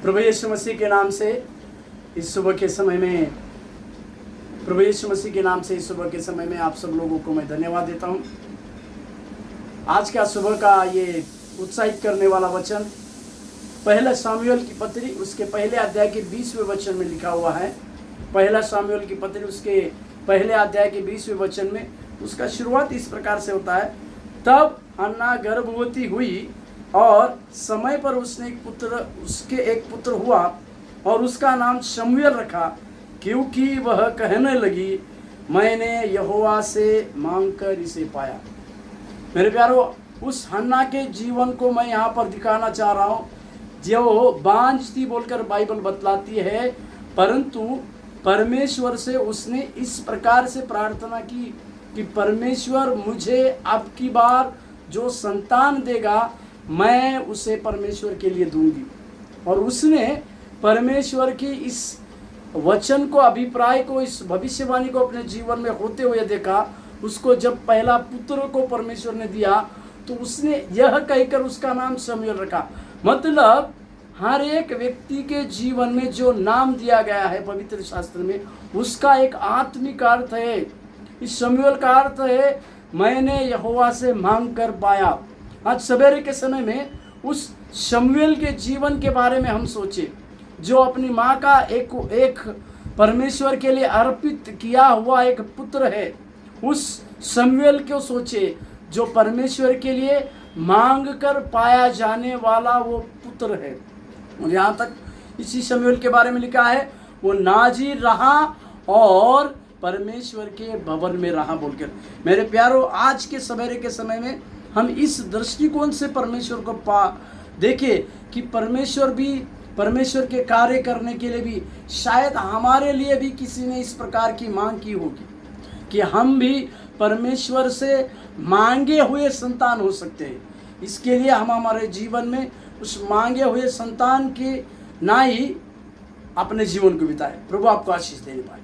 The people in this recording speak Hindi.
प्रभु यीशु मसीह के नाम से इस सुबह के समय में प्रभु यीशु मसीह के नाम से इस सुबह के समय में आप सब लोगों को मैं धन्यवाद देता हूं। आज का सुबह का ये उत्साहित करने वाला वचन पहला शामूएल की पत्री उसके पहले अध्याय के 20वें वचन में लिखा हुआ है। पहला शामूएल की पत्री उसके पहले अध्याय के 20वें वचन में उसका शुरुआत इस प्रकार से होता है। तब हन्ना गर्भवती हुई और समय पर उसने एक पुत्र हुआ और उसका नाम शमूएल रखा, क्योंकि वह कहने लगी, मैंने यहोवा से मांगकर इसे पाया। मेरे प्यारो, उस हन्ना के जीवन को मैं यहाँ पर दिखाना चाह रहा हूँ, जो बांझ थी बोलकर बाइबल बतलाती है, परंतु परमेश्वर से उसने इस प्रकार से प्रार्थना की कि परमेश्वर मुझे अब की बार जो संतान देगा मैं उसे परमेश्वर के लिए दूंगी। और उसने परमेश्वर की इस वचन को, अभिप्राय को, इस भविष्यवाणी को अपने जीवन में होते हुए देखा। उसको जब पहला पुत्र को परमेश्वर ने दिया तो उसने यह कहकर उसका नाम शमूएल रखा। मतलब हर एक व्यक्ति के जीवन में जो नाम दिया गया है पवित्र शास्त्र में, उसका एक आत्मिक अर्थ है। इस शमूएल का अर्थ है मैंने यहोवा से मांग कर पाया। आज सवेरे के समय में उस शमूएल के जीवन के बारे में हम सोचे, जो अपनी माँ का एक परमेश्वर के लिए अर्पित किया हुआ एक पुत्र है। उस शमूएल को सोचे जो परमेश्वर के लिए मांग कर पाया जाने वाला वो पुत्र है। और यहाँ तक इसी शमूएल के बारे में लिखा है, वो नाज़ीर रहा और परमेश्वर के भवन में रहा बोलकर। मेरे प्यारो, आज के सवेरे के समय में हम इस दृष्टिकोण से परमेश्वर को देखें कि परमेश्वर के कार्य करने के लिए भी शायद हमारे लिए भी किसी ने इस प्रकार की मांग की होगी कि हम भी परमेश्वर से मांगे हुए संतान हो सकते हैं। इसके लिए हम हमारे जीवन में उस मांगे हुए संतान के ना ही अपने जीवन को बिताए। प्रभु आपको आशीष देने पाए।